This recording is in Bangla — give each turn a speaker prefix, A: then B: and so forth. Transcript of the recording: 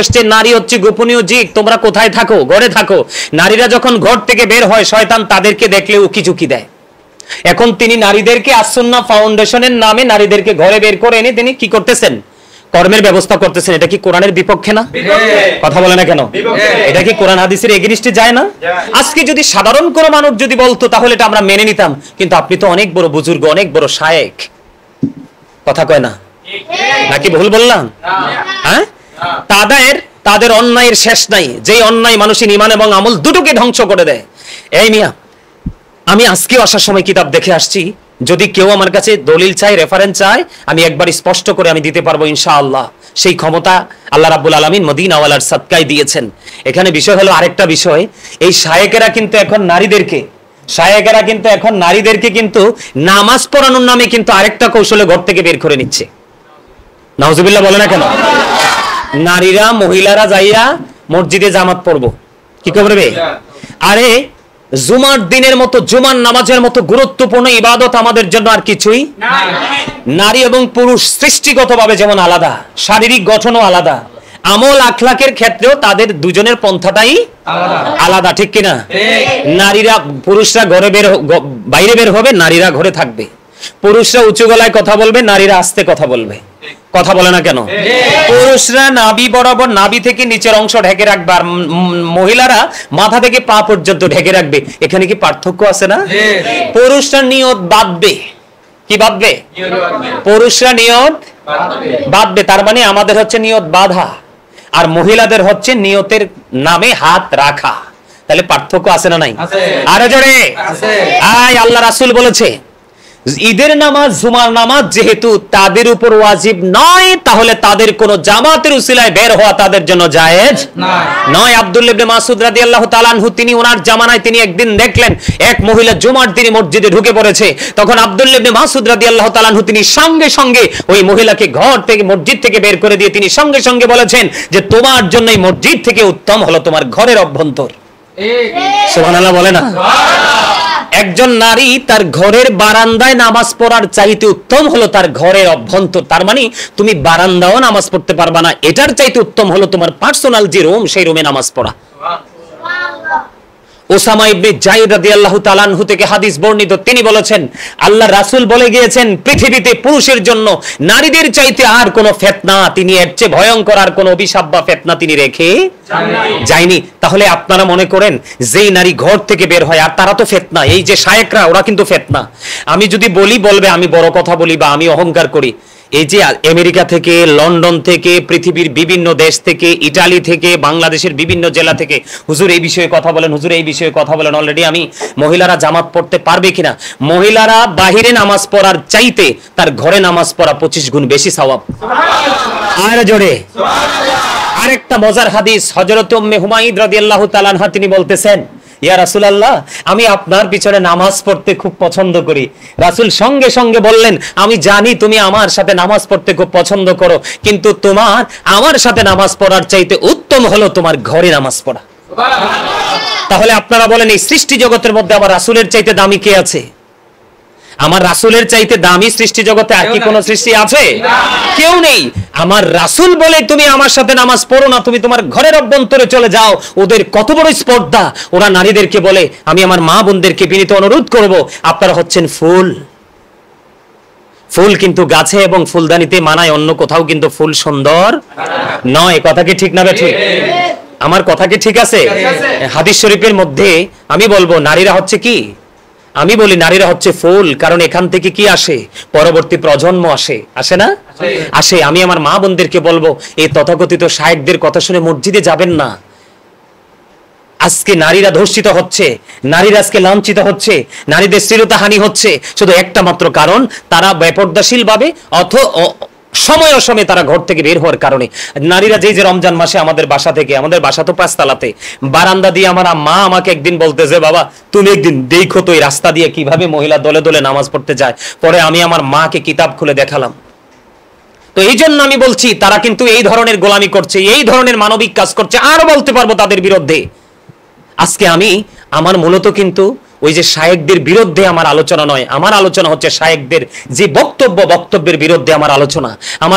A: এসেছে নারী হচ্ছে গোপনীয় জীব, তোমরা কোথায় থাকো? ঘরে থাকো। নারীরা যখন ঘর থেকে বের হয় শয়তান তাদেরকে দেখলে উকিঝুঁকি দেয়। এখন তিনি নারীদেরকে আসুন্নাহ ফাউন্ডেশনের নামে নারীদেরকে ঘরে বের করে এনে তিনি কি করতেছেন? কর্মের ব্যবস্থা করতেছেন। এটা কি কোরআনের বিপক্ষে না? কথা বলে না কেন? এটা কি কোরআন হাদিসের এগেইনস্টে যায় না? আজকে যদি সাধারণ কোনো মানুষ যদি বলতো তাহলে এটা আমরা মেনে নিতাম, কিন্তু আপনি তো অনেক বড় বুজুর্গ, অনেক বড় শায়েখ, কথা কয় না? নাকি ভুল বললাম? হ্যাঁ, তাদের অন্যায়ের শেষ নাই, যেই অন্যায় মানুষের ঈমান এবং আমল দুটোকে ধ্বংস করে দেয়। এই মিয়া, আমি আজকেও আসার সময় কিতাব দেখে আসছি, যদি কেউ আমার কাছে দলিল চাই, রেফারেন্স চাই, আমি একবার স্পষ্ট করে আমি দিতে পারবো ইনশাআল্লাহ। সেই ক্ষমতা আল্লাহ রাব্বুল আলামিন মদিনাওয়ালার সাদকায় দিয়েছেন। এখানে বিষয় হলো আরেকটা বিষয়, এই শায়েকেরা কিন্তু এখন নারীদেরকে কিন্তু নামাজ পড়ানোর নামে কিন্তু আরেকটা কৌশলে ঘর থেকে বের করে নিচ্ছে। নাউজুবিল্লাহ বলে না কেন? নারীরা মহিলারা যাইয়া মসজিদে জামাত পড়বো, কি করবে? আরে জুমার দিনের মতো, জুমার নামাজের মতো গুরুত্বপূর্ণ ইবাদত আমাদের জন্য আর কিছুই নারী এবং পুরুষ সৃষ্টিগতভাবে যেমন আলাদা, শারীরিক গঠনও আলাদা, আমল আখলাকের ক্ষেত্রেও তাদের দুজনের পন্থাটাই আলাদা, ঠিক কিনা? নারীরা, পুরুষরা বাইরে বের হবে, নারীরা ঘরে থাকবে। পুরুষরা উঁচু গলায় কথা বলবে, নারীরা আস্তে কথা বলবে। কথা বলে না কেন? পুরুষরা নাভি বরাবর, নাভি থেকে নিচের অংশ ঢেকে রাখবে, আর মহিলারা মাথা থেকে পা পর্যন্ত ঢেকে রাখবে। এখানে কি পার্থক্য আছে না? পুরুষরা নিয়ত বাঁধবে। কি বাঁধবে? পুরুষরা নিয়ত বাঁধবে, তার মানে আমাদের হচ্ছে নিয়ত বাঁধা, আর মহিলাদের হচ্ছে নিয়তের নামে হাত রাখা। তাহলে পার্থক্য আছে না নাই? আরে জোরে আল্লাহ রাসূল বলেছে ঈদের নামাজ, জুমার নামাজ যেহেতু তাদের উপর ওয়াজিব নয়, তাহলে তাদের কোন জামাতের উসিলায় বের হওয়া তাদের জন্য জায়েজ নয়। আব্দুল্লাহ ইবনে মাসউদ রাদিয়াল্লাহু তাআলা আনহু, তিনি ওনার জামানায় তিনি একদিন দেখলেন এক মহিলা জুমার দিনে মসজিদে ঢুকে পড়েছে। তখন আব্দুল্লাহ ইবনে মাসউদ রাদিয়াল্লাহু তাআলা আনহু তিনি সঙ্গে সঙ্গে ওই মহিলাকে ঘর থেকে, মসজিদ থেকে বের করে দিয়ে তিনি সঙ্গে সঙ্গে বলেছেন যে তোমার জন্য এই মসজিদ থেকে উত্তম হলো তোমার ঘরের অভ্যন্তর। সুবহানাল্লাহ বলে না? একজন নারী তার ঘরের বারান্দায় নামাজ পড়ার চাইতে উত্তম হলো তার ঘরের অভ্যন্তর। তার মানে তুমি বারান্দাও নামাজ পড়তে পারবা না, এটার চাইতে উত্তম হলো তোমার পার্সোনাল যে রুম, সেই রুমে নামাজ পড়া। ওসামা ইবনে যায়েদ রাদিয়াল্লাহু তাআলা আনহু থেকে হাদিস বর্ণিত, তিনি বলেছেন আল্লাহ রাসূল বলে গিয়েছেন পৃথিবীতে পুরুষের জন্য নারীদের চাইতে আর কোনো ফিতনা, তিনি এর চেয়ে ভয়ঙ্কর আর কোনো অভিশাপ বা ফিতনা তিনি রেখে যায়নি। তাহলে আপনারা মনে করেন যেই নারী ঘর থেকে বের হয়, আর তারা তো ফিতনা, এই যে শায়েকরা ওরা কিন্তু ফিতনা। আমি যদি বলি বলবে আমি বড় কথা বলি বা আমি অহংকার করি। এই যে আমেরিকা থেকে, লন্ডন থেকে, পৃথিবীর বিভিন্ন দেশ থেকে, ইটালি থেকে, বাংলাদেশের বিভিন্ন জেলা থেকে হুজুর এই বিষয়ে কথা বলেন, হুজুর এই বিষয়ে কথা বলেন। অলরেডি আমি মহিলারা জামাত পড়তে পারবে কিনা, মহিলারা বাহিরে নামাজ পড়ার চাইতে তার ঘরে নামাজ পড়া 25 গুণ বেশি সওয়াব। আর জোরে আরেকটা মজার হাদিস, হযরত উম্মে হুমাইদ রাদিয়াল্লাহু তাআলা আনহা তিনি বলতেছেন ইয়া রাসূলুল্লাহ, আমি আপনার পিছনে নামাজ পড়তে খুব পছন্দ করি। রাসূল সঙ্গে সঙ্গে বললেন আমি জানি তুমি আমার সাথে নামাজ পড়তে খুব পছন্দ করো, কিন্তু তোমার আমার সাথে নামাজ পড়ার চাইতে উত্তম হলো তোমার ঘরে নামাজ পড়া। তাহলে আপনারা বলেন এই সৃষ্টি জগতের মধ্যে আমার রাসূলের চাইতে দামি কে আছে? আমার রাসূলের চাইতে দামি সৃষ্টি জগতে আর কি কোনো সৃষ্টি আছে? কেউ নেই। আমার রাসূল বলে তুমি আমার সাথে নামাজ পড়ো না, তুমি তোমার ঘরের অভ্যন্তরে চলে যাও। ওদের কত বড় স্পর্ধা, ওরা নারীদেরকে বলে। আমি আমার মা বোনদেরকে বিনীত অনুরোধ করব, আপনারা হচ্ছেন ফুল। ফুল কিন্তু গাছে এবং ফুলদানিতে মানায়, অন্য কোথাও কিন্তু ফুল সুন্দর নয়। কথা কি ঠিক না বেঠিক? আমার কথা কি ঠিক আছে? হাদিস শরীফের মধ্যে আমি বলবো নারীরা হচ্ছে কি, আমি বলি নারীরা হচ্ছে ফুল, কারণ এখান থেকে কি আসে? পরবর্তী প্রজন্ম আসে, আসে না? আসে। আমি আমার মা বোনদেরকে বলবো এই তথাকথিত শায়েকদের কথা শুনে মসজিদে যাবেন না। আজকে নারীরা ধর্ষিত হচ্ছে, নারীরা আজকে লাঞ্ছিত হচ্ছে, নারীদের শ্লীলতাহানি হচ্ছে, শুধু একটা মাত্র কারণ, তারা বেপরদাশীল ভাবে সময় অসময়ে তারা ঘর থেকে বের হওয়ার কারণে। নারীরা যে রমজান মাসে আমাদের বাসা থেকে, আমাদের বাসা তো 5 তলাতে, বারান্দা দিয়ে আমার মা আমাকে একদিন বলতেছে বাবা তুমি একদিন দেখো তো এই রাস্তা দিয়ে কিভাবে মহিলা দলে দলে নামাজ পড়তে যায়। পরে আমি আমার মাকে কিতাব খুলে দেখালাম। তো এই জন্য আমি বলছি তারা কিন্তু এই ধরনের গোলামি করছে, এই ধরনের মানবিক কাজ করছে, আর বলতে পারবো তাদের বিরুদ্ধে। আজকে আমি আমার মূলত কিন্তু ওই যে শায়েকদের বিরুদ্ধে আমার আলোচনা নয়, আমার আলোচনা হচ্ছে শায়েকদের যে বক্তব্যের বিরুদ্ধে আমার আলোচনা। আমার